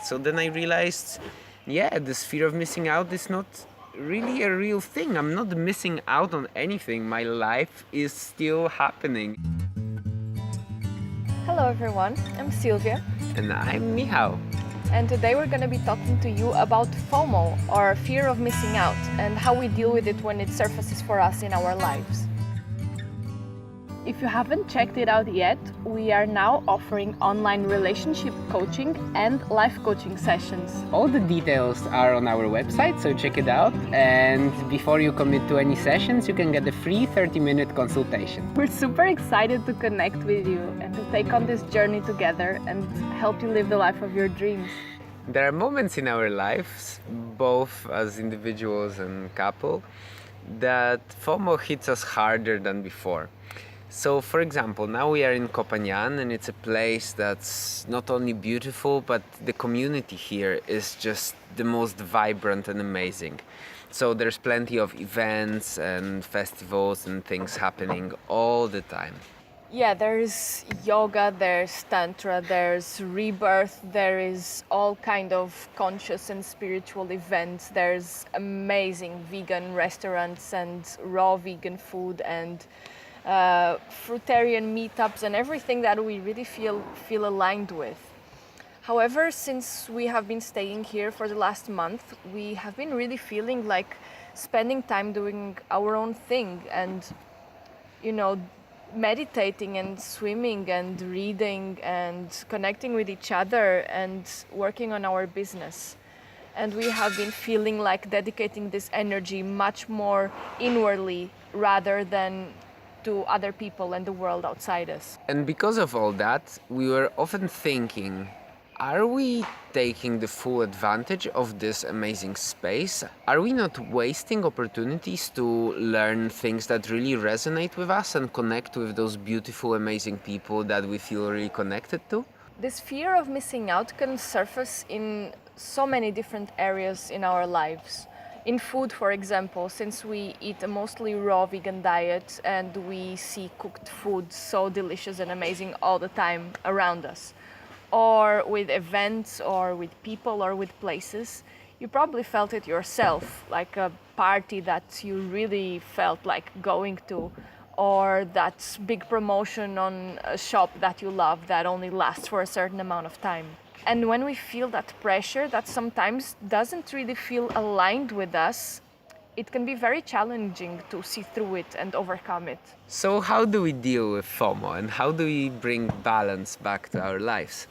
So then I realized, yeah, this fear of missing out is not really a real thing. I'm not missing out on anything. My life is still happening. Hello everyone, I'm Sylvia, And I'm Michał. and today we're going to be talking to you about FOMO, or fear of missing out, and how we deal with it when it surfaces for us in our lives. If you haven't checked it out yet, we are now offering online relationship coaching and life coaching sessions. All the details are on our website, so check it out. And before you commit to any sessions, you can get a free 30-minute consultation. We're super excited to connect with you and to take on this journey together and help you live the life of your dreams. There are moments in our lives, both as individuals and couple, that FOMO hits us harder than before. So, for example, now we are in Kopanjan, and it's a place that's not only beautiful, but the community here is just the most vibrant and amazing. So there's plenty of events and festivals and things happening all the time. Yeah, there's yoga, there's tantra, there's rebirth, there is all kind of conscious and spiritual events. There's amazing vegan restaurants and raw vegan food and fruitarian meetups and everything that we really feel aligned with. However, since we have been staying here for the last month, we have been really feeling like spending time doing our own thing and, meditating and swimming and reading and connecting with each other and working on our business. And we have been feeling like dedicating this energy much more inwardly rather than to other people and the world outside us. And because of all that, we were often thinking, are we taking the full advantage of this amazing space? Are we not wasting opportunities to learn things that really resonate with us and connect with those beautiful, amazing people that we feel really connected to? This fear of missing out can surface in so many different areas in our lives. In food, for example, since we eat a mostly raw vegan diet and we see cooked food so delicious and amazing all the time around us, or with events or with people or with places, you probably felt it yourself, like a party that you really felt like going to, or that big promotion on a shop that you love that only lasts for a certain amount of time. And when we feel that pressure that sometimes doesn't really feel aligned with us, it can be very challenging to see through it and overcome it. So, how do we deal with FOMO and how do we bring balance back to our lives?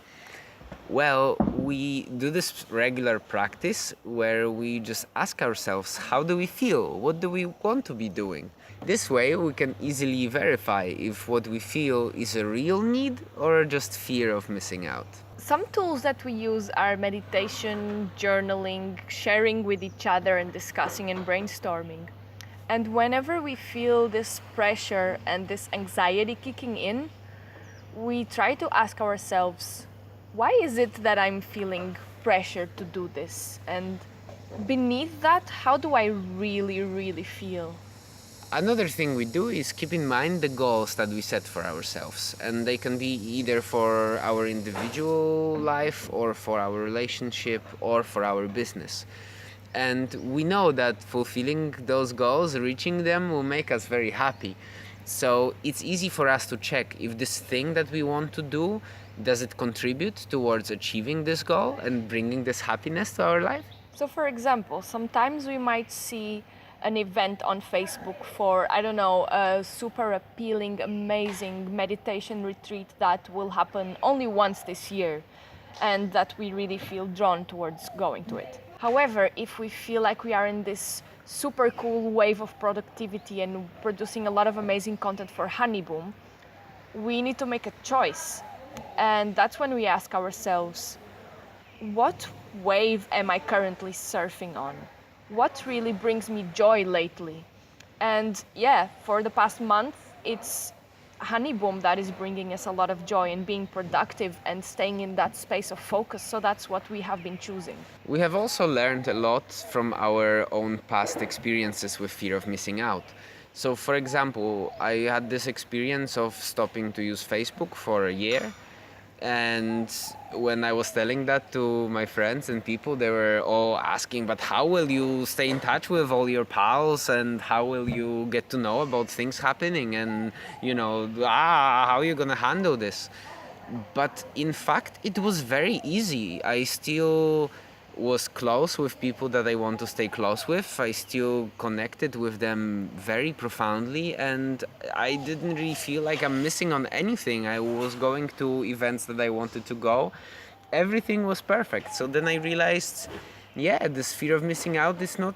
Well, we do this regular practice where we just ask ourselves, how do we feel? What do we want to be doing? This way we can easily verify if what we feel is a real need or just fear of missing out. Some tools that we use are meditation, journaling, sharing with each other and discussing and brainstorming. And whenever we feel this pressure and this anxiety kicking in, we try to ask ourselves, why is it that I'm feeling pressure to do this? And beneath that, how do I really feel? Another thing we do is keep in mind the goals that we set for ourselves, and they can be either for our individual life or for our relationship or for our business. And we know that fulfilling those goals, reaching them, will make us very happy. So it's easy for us to check if this thing that we want to do, does it contribute towards achieving this goal and bringing this happiness to our life? So for example, sometimes we might see an event on Facebook for, a super appealing, amazing meditation retreat that will happen only once this year and that we really feel drawn towards going to it. However, if we feel like we are in this super cool wave of productivity and producing a lot of amazing content for Honeyboom, we need to make a choice. And that's when we ask ourselves, what wave am I currently surfing on? What really brings me joy lately? And yeah, for the past month, it's Honeyboom that is bringing us a lot of joy and being productive and staying in that space of focus. So that's what we have been choosing. We have also learned a lot from our own past experiences with fear of missing out. So, for example, I had this experience of stopping to use Facebook for a year, and when I was telling that to my friends and people, they were all asking, but how will you stay in touch with all your pals, and how will you get to know about things happening, and how are you gonna handle this? But in fact, it was very easy. I still was close with people that I want to stay close with. I still connected with them very profoundly, and I didn't really feel like I'm missing on anything. I was going to events that I wanted to go. Everything was perfect. So then I realized, yeah, this fear of missing out is not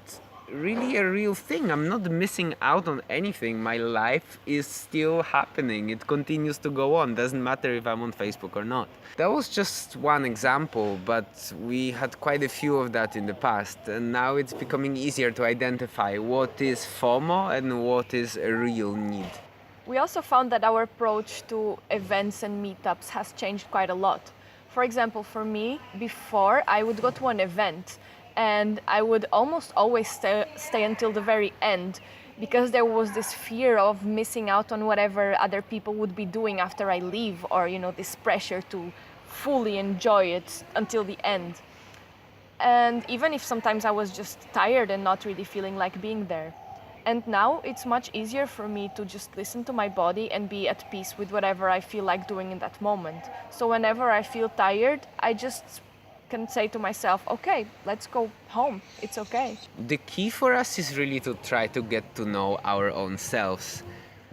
really a real thing. I'm not missing out on anything. My life is still happening. It continues to go on. Doesn't matter if I'm on Facebook or not. That was just one example, but we had quite a few of that in the past, and now it's becoming easier to identify what is FOMO and what is a real need. We also found that our approach to events and meetups has changed quite a lot. For example, for me, before I would go to an event and I would almost always stay until the very end, because there was this fear of missing out on whatever other people would be doing after I leave, or this pressure to fully enjoy it until the end. And even if sometimes I was just tired and not really feeling like being there. And now it's much easier for me to just listen to my body and be at peace with whatever I feel like doing in that moment. So whenever I feel tired, I just can say to myself, okay, let's go home. It's okay. The key for us is really to try to get to know our own selves.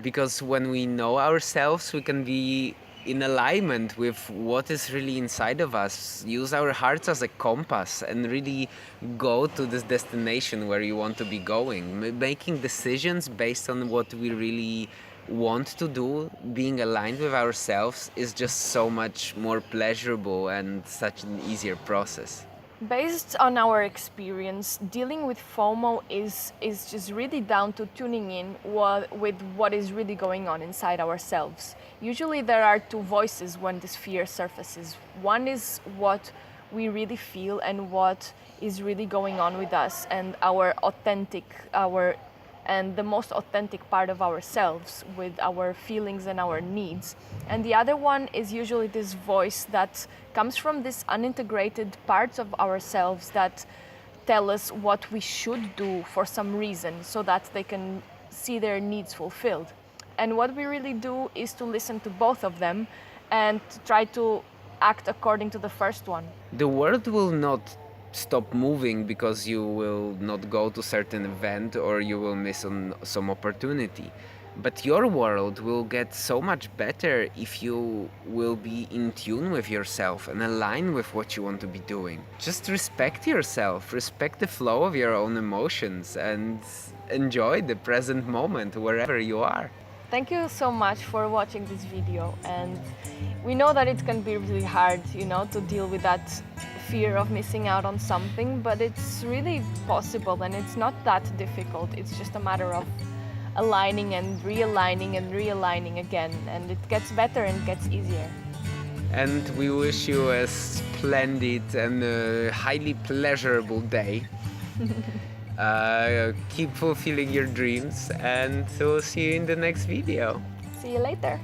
Because when we know ourselves, we can be in alignment with what is really inside of us, use our hearts as a compass, and really go to this destination where you want to be going. Making decisions based on what we really want to do, being aligned with ourselves, is just so much more pleasurable and such an easier process. Based on our experience, dealing with FOMO is just really down to tuning in with what is really going on inside ourselves. Usually there are two voices when this fear surfaces. One is what we really feel and what is really going on with us, and and the most authentic part of ourselves, with our feelings and our needs. And the other one is usually this voice that comes from these unintegrated parts of ourselves that tell us what we should do for some reason, so that they can see their needs fulfilled. And what we really do is to listen to both of them and to try to act according to the first one. The world will not stop moving because you will not go to certain event or you will miss on some opportunity. But your world will get so much better if you will be in tune with yourself and align with what you want to be doing. Just respect yourself, respect the flow of your own emotions, and enjoy the present moment wherever you are. Thank you so much for watching this video, and we know that it can be really hard, to deal with that fear of missing out on something, but it's really possible, and it's not that difficult. It's just a matter of aligning and realigning again, and it gets better and gets easier. And we wish you a splendid and highly pleasurable day. Keep fulfilling your dreams, and we'll see you in the next video. See you later.